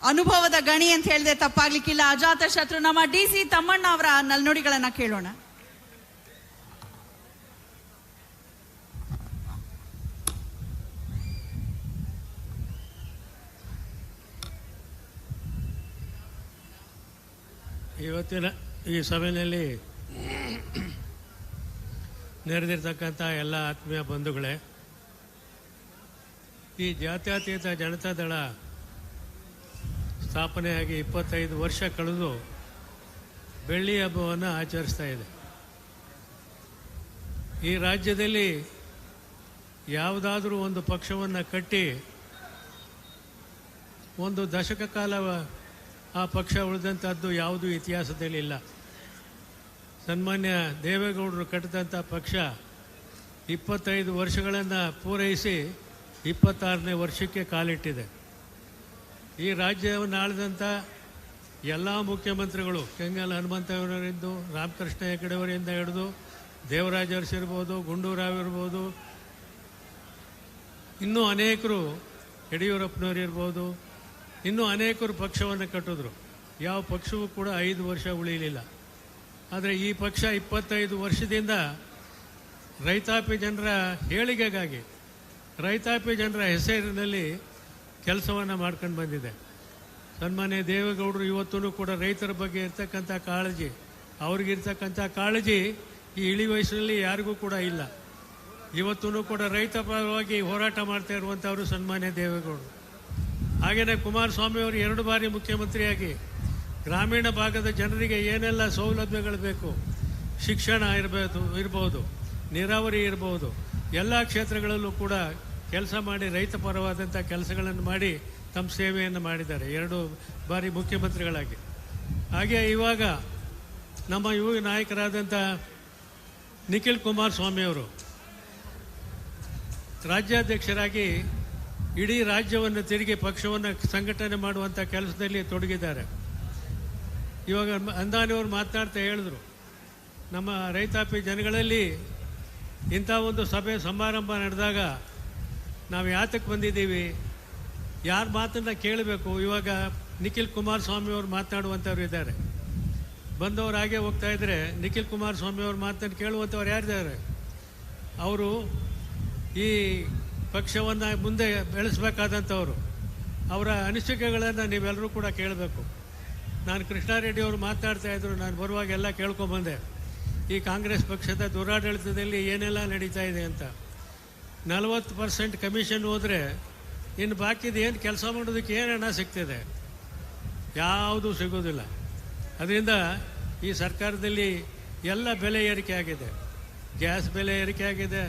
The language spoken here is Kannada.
ಅನುಭವದ ಗಣಿ ಅಂತ ಹೇಳಿದ್ರೆ ತಪ್ಪಾಗ್ಲಿಕ್ಕಿಲ್ಲ. ಅಜಾತ ಶತ್ರು ನಮ್ಮ DC ತಮ್ಮಣ್ಣ ಅವರ ನಲ್ನುಡಿಗಳನ್ನ ಕೇಳೋಣ. ಇವತ್ತಿನ ಈ ಸಭೆಯಲ್ಲಿ ನೆರೆದಿರ್ತಕ್ಕಂಥ ಎಲ್ಲ ಆತ್ಮೀಯ ಬಂಧುಗಳೇ, ಈ ಜಾತ್ಯತೀತ ಜನತಾದಳ ಸ್ಥಾಪನೆಯಾಗಿ 25 ವರ್ಷ ಕಳೆದು ಬೆಳ್ಳಿ ಹಬ್ಬವನ್ನು ಆಚರಿಸ್ತಾ ಇದೆ. ಈ ರಾಜ್ಯದಲ್ಲಿ ಯಾವುದಾದ್ರೂ ಒಂದು ಪಕ್ಷವನ್ನು ಕಟ್ಟಿ ಒಂದು ದಶಕ ಕಾಲ ಆ ಪಕ್ಷ ಉಳಿದಂಥದ್ದು ಯಾವುದೂ ಇತಿಹಾಸದಲ್ಲಿ ಇಲ್ಲ. ಸನ್ಮಾನ್ಯ ದೇವೇಗೌಡರು ಕಟ್ಟಿದಂಥ ಪಕ್ಷ 25 ವರ್ಷಗಳನ್ನು ಪೂರೈಸಿ 26ನೇ ವರ್ಷಕ್ಕೆ ಕಾಲಿಟ್ಟಿದೆ. ಈ ರಾಜ್ಯವನ್ನು ಆಳಿದಂಥ ಎಲ್ಲ ಮುಖ್ಯಮಂತ್ರಿಗಳು, ಕೆಂಗಲ್ ಹನುಮಂತವರಿಂದ, ರಾಮಕೃಷ್ಣ ಹೆಗಡೆಯವರಿಂದ ಹಿಡಿದು ದೇವರಾಜ ಅರಸು ಇರ್ಬೋದು, ಗುಂಡೂರಾವ್ ಇರ್ಬೋದು, ಇನ್ನೂ ಅನೇಕರು, ಯಡಿಯೂರಪ್ಪನವರು ಇರ್ಬೋದು, ಇನ್ನೂ ಅನೇಕರು ಪಕ್ಷವನ್ನು ಕಟ್ಟಿದ್ರು. ಯಾವ ಪಕ್ಷವೂ ಕೂಡ 5 ವರ್ಷ ಉಳಿಯಲಿಲ್ಲ. ಆದರೆ ಈ ಪಕ್ಷ 25 ವರ್ಷದಿಂದ ರೈತಾಪಿ ಜನರ ಏಳಿಗೆಗಾಗಿ, ರೈತಾಪಿ ಜನರ ಹೆಸರಿನಲ್ಲಿ ಕೆಲಸವನ್ನು ಮಾಡ್ಕೊಂಡು ಬಂದಿದೆ. ಸನ್ಮಾನ್ಯ ದೇವೇಗೌಡರು ಇವತ್ತೂ ಕೂಡ ರೈತರ ಬಗ್ಗೆ ಇರ್ತಕ್ಕಂಥ ಕಾಳಜಿ, ಅವ್ರಿಗಿರ್ತಕ್ಕಂಥ ಕಾಳಜಿ ಈ ಇಳಿ ವಯಸ್ಸಿನಲ್ಲಿ ಯಾರಿಗೂ ಕೂಡ ಇಲ್ಲ. ಇವತ್ತೂ ಕೂಡ ರೈತ ಪರವಾಗಿ ಹೋರಾಟ ಮಾಡ್ತಾ ಇರುವಂಥವರು ಸನ್ಮಾನ್ಯ ದೇವೇಗೌಡರು. ಹಾಗೆಯೇ ಕುಮಾರಸ್ವಾಮಿಯವರು 2 ಬಾರಿ ಮುಖ್ಯಮಂತ್ರಿಯಾಗಿ ಗ್ರಾಮೀಣ ಭಾಗದ ಜನರಿಗೆ ಏನೆಲ್ಲ ಸೌಲಭ್ಯಗಳು ಬೇಕು, ಶಿಕ್ಷಣ ಇರ್ಬೋದು, ನೀರಾವರಿ ಇರ್ಬೋದು, ಎಲ್ಲ ಕ್ಷೇತ್ರಗಳಲ್ಲೂ ಕೂಡ ಕೆಲಸ ಮಾಡಿ ರೈತ ಪರವಾದಂಥ ಕೆಲಸಗಳನ್ನು ಮಾಡಿ ತಮ್ಮ ಸೇವೆಯನ್ನು ಮಾಡಿದ್ದಾರೆ 2 ಬಾರಿ ಮುಖ್ಯಮಂತ್ರಿಗಳಾಗಿ. ಹಾಗೆ ಇವಾಗ ನಮ್ಮ ಯುವ ನಾಯಕರಾದಂಥ ನಿಖಿಲ್ ಕುಮಾರಸ್ವಾಮಿಯವರು ರಾಜ್ಯಾಧ್ಯಕ್ಷರಾಗಿ ಇಡೀ ರಾಜ್ಯವನ್ನು ತಿರುಗಿ ಪಕ್ಷವನ್ನು ಸಂಘಟನೆ ಮಾಡುವಂಥ ಕೆಲಸದಲ್ಲಿ ತೊಡಗಿದ್ದಾರೆ. ಇವಾಗ ಅಂದಾನಿಯವರು ಮಾತನಾಡ್ತಾ ಹೇಳಿದ್ರು, ನಮ್ಮ ರೈತಾಪಿ ಜನಗಳಲ್ಲಿ ಇಂಥ ಒಂದು ಸಭೆ ಸಮಾರಂಭ ನಡೆದಾಗ ನಾವು ಯಾತಕ್ಕೆ ಬಂದಿದ್ದೀವಿ, ಯಾರ ಮಾತನ್ನು ಕೇಳಬೇಕು. ಇವಾಗ ನಿಖಿಲ್ ಕುಮಾರಸ್ವಾಮಿಯವರು ಮಾತನಾಡುವಂಥವ್ರು ಇದ್ದಾರೆ. ಬಂದವರು ಹಾಗೆ ಹೋಗ್ತಾ ಇದ್ದರೆ ನಿಖಿಲ್ ಕುಮಾರಸ್ವಾಮಿಯವ್ರ ಮಾತನ್ನು ಕೇಳುವಂಥವ್ರು ಯಾರಿದ್ದಾರೆ? ಅವರು ಈ ಪಕ್ಷವನ್ನು ಮುಂದೆ ಬೆಳೆಸಬೇಕಾದಂಥವ್ರು. ಅವರ ಅನಿಸಿಕೆಗಳನ್ನು ನೀವೆಲ್ಲರೂ ಕೂಡ ಕೇಳಬೇಕು. ನಾನು ಕೃಷ್ಣಾರೆಡ್ಡಿ ಅವರು ಮಾತನಾಡ್ತಾ ಇದ್ರು, ನಾನು ಬರುವಾಗ ಎಲ್ಲ ಕೇಳ್ಕೊಂಬಂದೆ, ಈ ಕಾಂಗ್ರೆಸ್ ಪಕ್ಷದ ದುರಾಡಳಿತದಲ್ಲಿ ಏನೆಲ್ಲ ನಡೀತಾ ಇದೆ ಅಂತ. 40% ಕಮಿಷನ್ ಹೋದರೆ ಇನ್ನು ಬಾಕಿದು ಏನು ಕೆಲಸ ಮಾಡೋದಕ್ಕೆ ಏನು ಹಣ ಸಿಗ್ತದೆ? ಯಾವುದೂ ಸಿಗೋದಿಲ್ಲ. ಅದರಿಂದ ಈ ಸರ್ಕಾರದಲ್ಲಿ ಎಲ್ಲ ಬೆಲೆ ಏರಿಕೆ ಆಗಿದೆ. ಗ್ಯಾಸ್ ಬೆಲೆ ಏರಿಕೆ ಆಗಿದೆ,